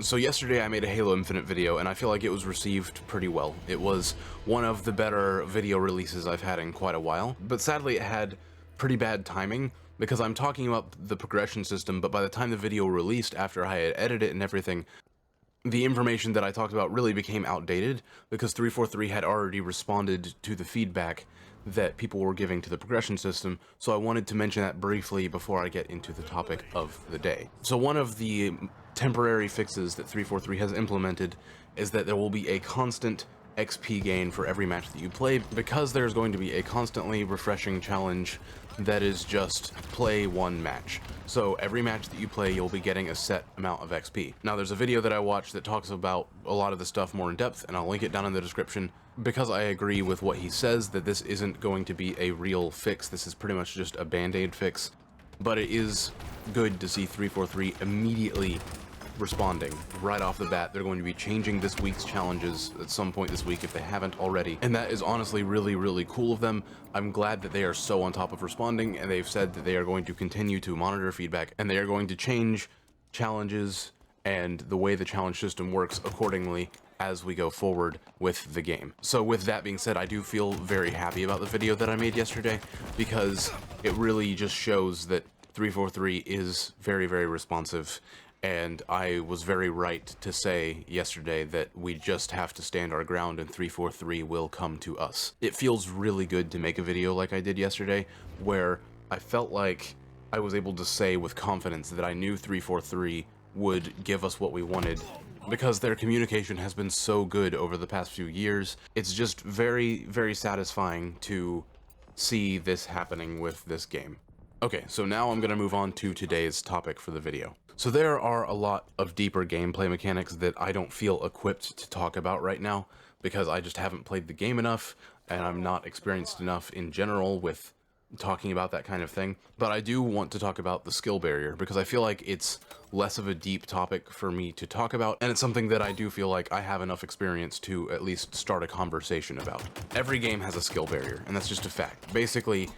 So yesterday I made a Halo Infinite video, and I feel like it was received pretty well. It was one of the better video releases I've had in quite a while, but sadly it had pretty bad timing, because I'm talking about the progression system, but by the time the video released, after I had edited it and everything, the information that I talked about really became outdated, because 343 had already responded to the feedback that people were giving to the progression system, so I wanted to mention that briefly before I get into the topic of the day. So one of the temporary fixes that 343 has implemented is that there will be a constant XP gain for every match that you play, because there's going to be a constantly refreshing challenge that is just play one match. So every match that you play, you'll be getting a set amount of XP. Now there's a video that I watched that talks about a lot of the stuff more in depth, and I'll link it down in the description, because I agree with what he says that this isn't going to be a real fix. This is pretty much just a band-aid fix, but it is good to see 343 immediately responding right off the bat. They're going to be changing this week's challenges at some point this week if they haven't already, and that is honestly really cool of them. I'm glad that they are so on top of responding, and they've said that they are going to continue to monitor feedback, and they are going to change challenges and the way the challenge system works accordingly as we go forward with the game. So with that being said, I do feel very happy about the video that I made yesterday, because it really just shows that 343 is very responsive. And I was very right to say yesterday that we just have to stand our ground and 343 will come to us. It feels really good to make a video like I did yesterday, where I felt like I was able to say with confidence that I knew 343 would give us what we wanted, because their communication has been so good over the past few years. It's just very satisfying to see this happening with this game. Okay, so now I'm going to move on to today's topic for the video. So there are a lot of deeper gameplay mechanics that I don't feel equipped to talk about right now, because I just haven't played the game enough, and I'm not experienced enough in general with talking about that kind of thing. But I do want to talk about the skill barrier, because I feel like it's less of a deep topic for me to talk about, and it's something that I do feel like I have enough experience to at least start a conversation about. Every game has a skill barrier, and that's just a fact. Basically,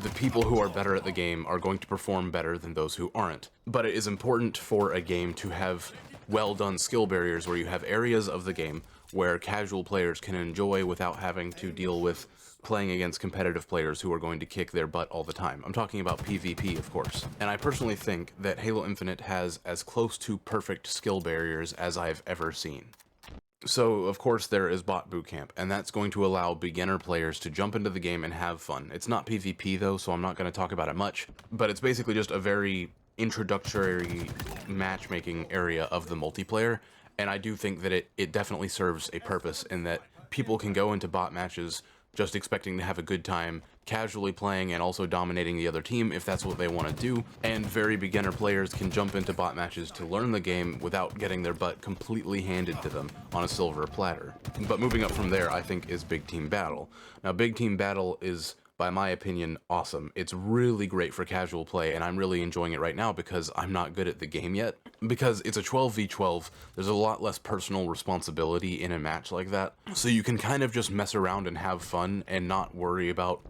the people who are better at the game are going to perform better than those who aren't. But it is important for a game to have well-done skill barriers, where you have areas of the game where casual players can enjoy without having to deal with playing against competitive players who are going to kick their butt all the time. I'm talking about PvP, of course. And I personally think that Halo Infinite has as close to perfect skill barriers as I've ever seen. So, of course, there is Bot Bootcamp, and that's going to allow beginner players to jump into the game and have fun. It's not PvP, though, so I'm not going to talk about it much, but it's basically just a very introductory matchmaking area of the multiplayer, and I do think that it definitely serves a purpose in that people can go into bot matches just expecting to have a good time, casually playing and also dominating the other team if that's what they want to do, and very beginner players can jump into bot matches to learn the game without getting their butt completely handed to them on a silver platter. But moving up from there, I think, is Big Team Battle. Now, Big Team Battle is, by my opinion, awesome. It's really great for casual play, and I'm really enjoying it right now because I'm not good at the game yet. Because it's a 12v12, there's a lot less personal responsibility in a match like that, so you can kind of just mess around and have fun and not worry about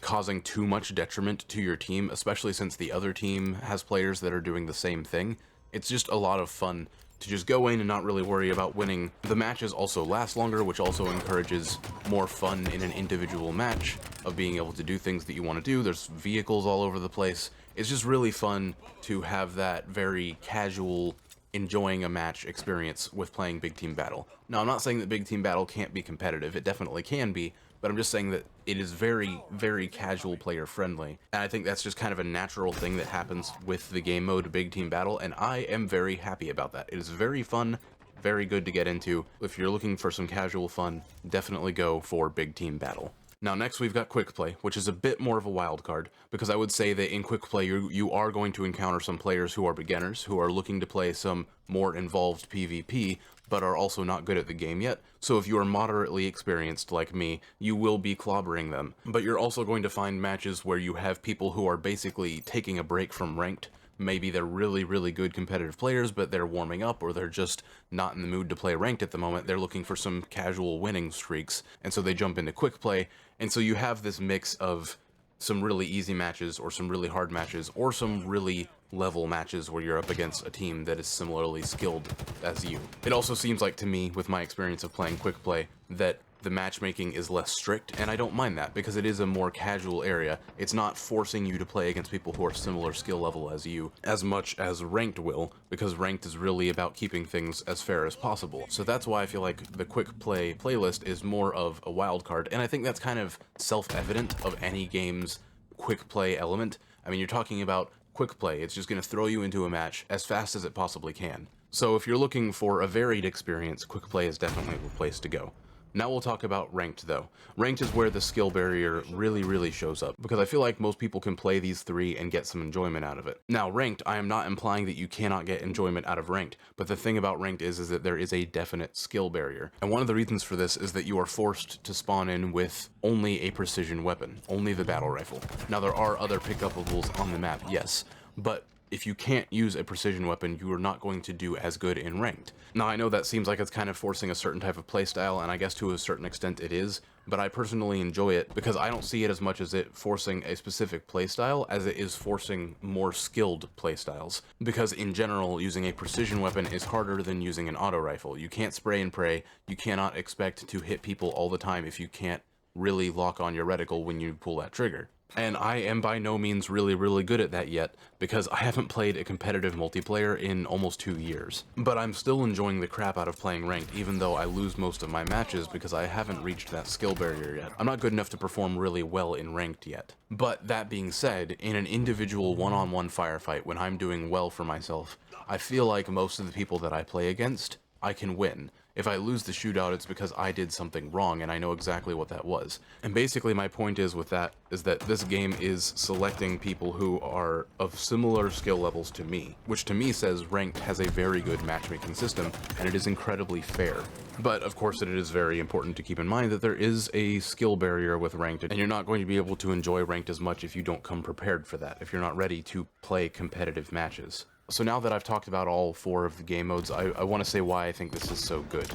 causing too much detriment to your team, especially since the other team has players that are doing the same thing. It's just a lot of fun to just go in and not really worry about winning. The matches also last longer, which also encourages more fun in an individual match of being able to do things that you want to do. There's vehicles all over the place. It's just really fun to have that very casual enjoying a match experience with playing Big Team Battle. Now, I'm not saying that Big Team Battle can't be competitive. It definitely can be, but I'm just saying that it is very casual player friendly, and I think that's just kind of a natural thing that happens with the game mode Big Team Battle, and I am very happy about that. It is very fun, very good to get into. If you're looking for some casual fun, definitely go for Big Team Battle. Now next we've got Quick Play, which is a bit more of a wild card, because I would say that in Quick Play you are going to encounter some players who are beginners, who are looking to play some more involved PvP, but are also not good at the game yet. So if you are moderately experienced like me, you will be clobbering them. But you're also going to find matches where you have people who are basically taking a break from ranked. Maybe they're really good competitive players, but they're warming up, or they're just not in the mood to play ranked at the moment. They're looking for some casual winning streaks, and so they jump into Quick Play, and so you have this mix of some really easy matches, or some really hard matches, or some really level matches where you're up against a team that is similarly skilled as you. It also seems like to me, with my experience of playing quick play, that the matchmaking is less strict, and I don't mind that because it is a more casual area. It's not forcing you to play against people who are similar skill level as you as much as ranked will, because ranked is really about keeping things as fair as possible. So that's why I feel like the quick play playlist is more of a wild card, and I think that's kind of self-evident of any game's quick play element. I mean, you're talking about quick play, it's just going to throw you into a match as fast as it possibly can. So if you're looking for a varied experience, quick play is definitely the place to go. Now we'll talk about ranked though. Ranked is where the skill barrier really shows up, because I feel like most people can play these three and get some enjoyment out of it. Now ranked, I am not implying that you cannot get enjoyment out of ranked, but the thing about ranked is that there is a definite skill barrier. And one of the reasons for this is that you are forced to spawn in with only a precision weapon, only the battle rifle. Now there are other pickupables on the map, yes, but if you can't use a precision weapon, you are not going to do as good in ranked. Now I know that seems like it's kind of forcing a certain type of playstyle, and I guess to a certain extent it is, but I personally enjoy it because I don't see it as much as it forcing a specific playstyle as it is forcing more skilled playstyles. Because in general, using a precision weapon is harder than using an auto rifle. You can't spray and pray, you cannot expect to hit people all the time if you can't really lock on your reticle when you pull that trigger. And I am by no means really good at that yet, because I haven't played a competitive multiplayer in almost 2 years. But I'm still enjoying the crap out of playing ranked, even though I lose most of my matches because I haven't reached that skill barrier yet. I'm not good enough to perform really well in ranked yet. But that being said, in an individual one-on-one firefight, when I'm doing well for myself, I feel like most of the people that I play against, I can win. If I lose the shootout, it's because I did something wrong and I know exactly what that was. And basically my point is with that is that this game is selecting people who are of similar skill levels to me, which to me says ranked has a very good matchmaking system and it is incredibly fair. But of course it is very important to keep in mind that there is a skill barrier with ranked, and you're not going to be able to enjoy ranked as much if you don't come prepared for that, if you're not ready to play competitive matches. So now that I've talked about all 4 of the game modes, I want to say why I think this is so good.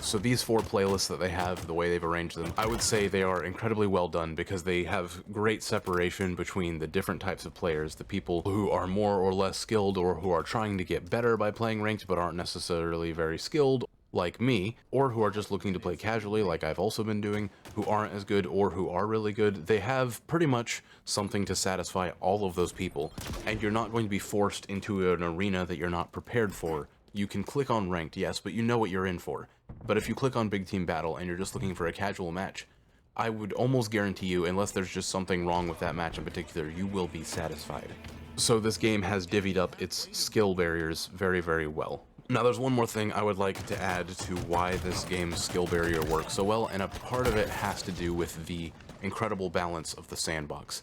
So these 4 playlists that they have, the way they've arranged them, I would say they are incredibly well done because they have great separation between the different types of players, the people who are more or less skilled or who are trying to get better by playing ranked but aren't necessarily very skilled, like me, or who are just looking to play casually like I've also been doing, who aren't as good or who are really good. They have pretty much something to satisfy all of those people, and you're not going to be forced into an arena that you're not prepared for. You can click on ranked, yes, but you know what you're in for. But if you click on big team battle and you're just looking for a casual match, I would almost guarantee you, unless there's just something wrong with that match in particular, you will be satisfied. So this game has divvied up its skill barriers very well. Now there's one more thing I would like to add to why this game's skill barrier works so well, and a part of it has to do with the incredible balance of the sandbox.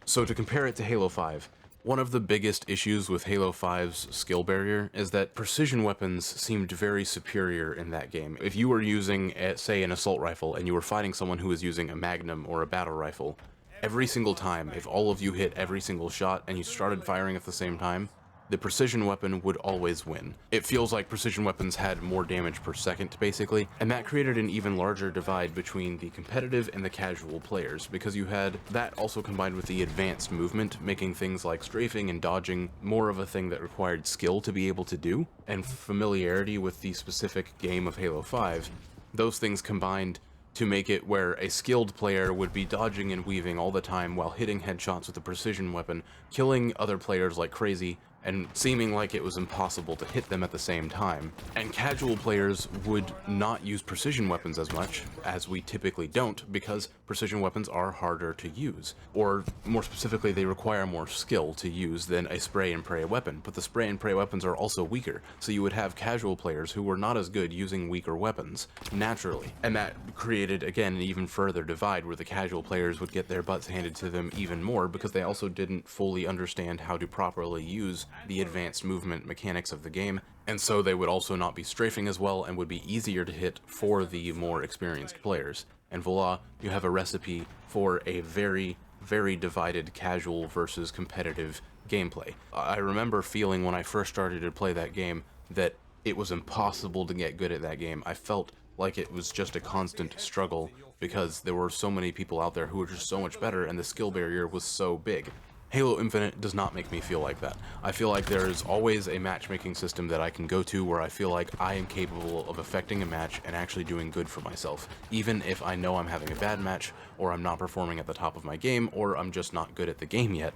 So to compare it to Halo 5, one of the biggest issues with Halo 5's skill barrier is that precision weapons seemed very superior in that game. If you were using, say, an assault rifle and you were fighting someone who was using a magnum or a battle rifle, every single time, if all of you hit every single shot and you started firing at the same time, the precision weapon would always win. It feels like precision weapons had more damage per second, basically, and that created an even larger divide between the competitive and the casual players, because you had that also combined with the advanced movement, making things like strafing and dodging more of a thing that required skill to be able to do, and familiarity with the specific game of Halo 5. Those things combined to make it where a skilled player would be dodging and weaving all the time while hitting headshots with a precision weapon, killing other players like crazy, and seeming like it was impossible to hit them at the same time. And casual players would not use precision weapons as much, as we typically don't, because precision weapons are harder to use. Or more specifically, they require more skill to use than a spray and pray weapon, but the spray and pray weapons are also weaker, so you would have casual players who were not as good using weaker weapons, naturally. And that created, again, an even further divide where the casual players would get their butts handed to them even more because they also didn't fully understand how to properly use the advanced movement mechanics of the game, and so they would also not be strafing as well and would be easier to hit for the more experienced players. And voila, you have a recipe for a very divided casual versus competitive gameplay. I remember feeling when I first started to play that game that it was impossible to get good at that game. I felt like it was just a constant struggle because there were so many people out there who were just so much better and the skill barrier was so big. Halo Infinite does not make me feel like that. I feel like there's always a matchmaking system that I can go to where I feel like I am capable of affecting a match and actually doing good for myself, even if I know I'm having a bad match, or I'm not performing at the top of my game, or I'm just not good at the game yet.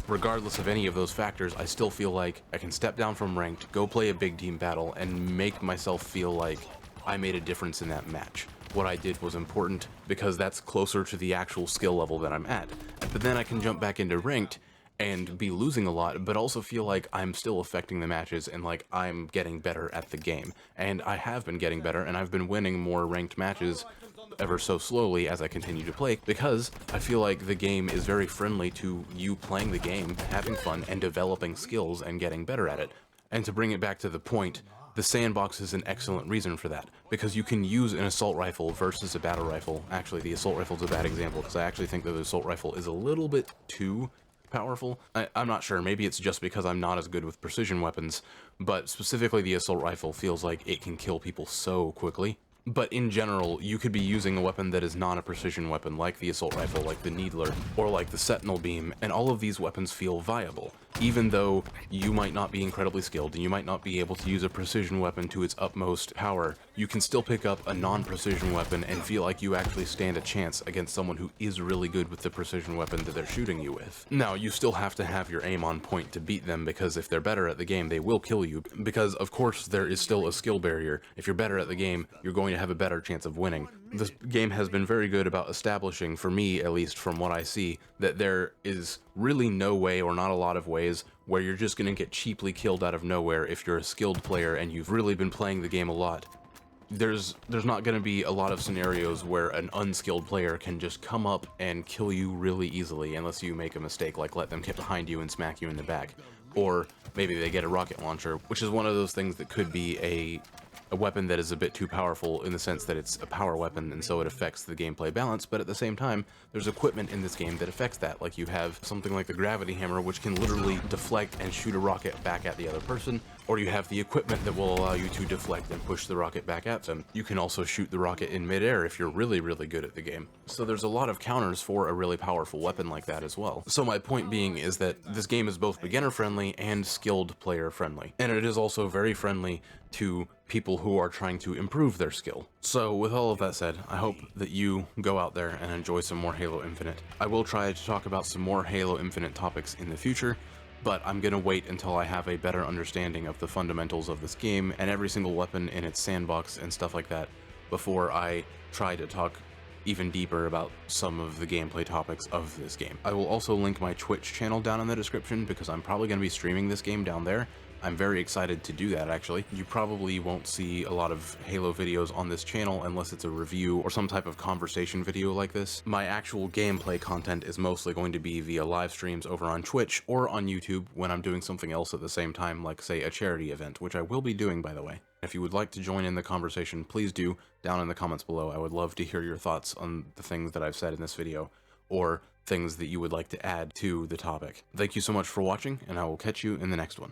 Regardless of any of those factors, I still feel like I can step down from ranked, go play a big team battle, and make myself feel like I made a difference in that match. What I did was important because that's closer to the actual skill level that I'm at. But then I can jump back into ranked and be losing a lot, but also feel like I'm still affecting the matches and like I'm getting better at the game. And I have been getting better, and I've been winning more ranked matches ever so slowly as I continue to play, because I feel like the game is very friendly to you playing the game, having fun, and developing skills and getting better at it. And to bring it back to the point, the Sandbox is an excellent reason for that, because you can use an assault rifle versus a battle rifle. Actually, the assault rifle is a bad example, because I actually think that the assault rifle is a little bit too powerful. I'm not sure, maybe it's just because I'm not as good with precision weapons, but specifically the assault rifle feels like it can kill people so quickly. But in general, you could be using a weapon that is not a precision weapon, like the assault rifle, like the needler, or like the sentinel beam, and all of these weapons feel viable. Even though you might not be incredibly skilled, and you might not be able to use a precision weapon to its utmost power, you can still pick up a non-precision weapon and feel like you actually stand a chance against someone who is really good with the precision weapon that they're shooting you with. Now, you still have to have your aim on point to beat them, because if they're better at the game, they will kill you, because of course there is still a skill barrier. If you're better at the game, you're going to have a better chance of winning. This game has been very good about establishing, for me at least from what I see, that there is really no way, or not a lot of ways, where you're just going to get cheaply killed out of nowhere if you're a skilled player and you've really been playing the game a lot. There's not going to be a lot of scenarios where an unskilled player can just come up and kill you really easily, unless you make a mistake, like let them get behind you and smack you in the back. Or maybe they get a rocket launcher, which is one of those things that could be a weapon that is a bit too powerful in the sense that it's a power weapon and so it affects the gameplay balance, but at the same time, there's equipment in this game that affects that. Like you have something like the gravity hammer, which can literally deflect and shoot a rocket back at the other person, or you have the equipment that will allow you to deflect and push the rocket back at them. You can also shoot the rocket in midair if you're really, really good at the game. So there's a lot of counters for a really powerful weapon like that as well. So my point being is that this game is both beginner friendly and skilled player friendly, and it is also very friendly to people who are trying to improve their skill. So with all of that said, I hope that you go out there and enjoy some more Halo Infinite. I will try to talk about some more Halo Infinite topics in the future, but I'm gonna wait until I have a better understanding of the fundamentals of this game and every single weapon in its sandbox and stuff like that before I try to talk even deeper about some of the gameplay topics of this game. I will also link my Twitch channel down in the description, because I'm probably going to be streaming this game down there. I'm very excited to do that, actually. You probably won't see a lot of Halo videos on this channel unless it's a review or some type of conversation video like this. My actual gameplay content is mostly going to be via live streams over on Twitch or on YouTube when I'm doing something else at the same time, like say a charity event, which I will be doing, by the way. If you would like to join in the conversation, please do down in the comments below. I would love to hear your thoughts on the things that I've said in this video, or things that you would like to add to the topic. Thank you so much for watching, and I will catch you in the next one.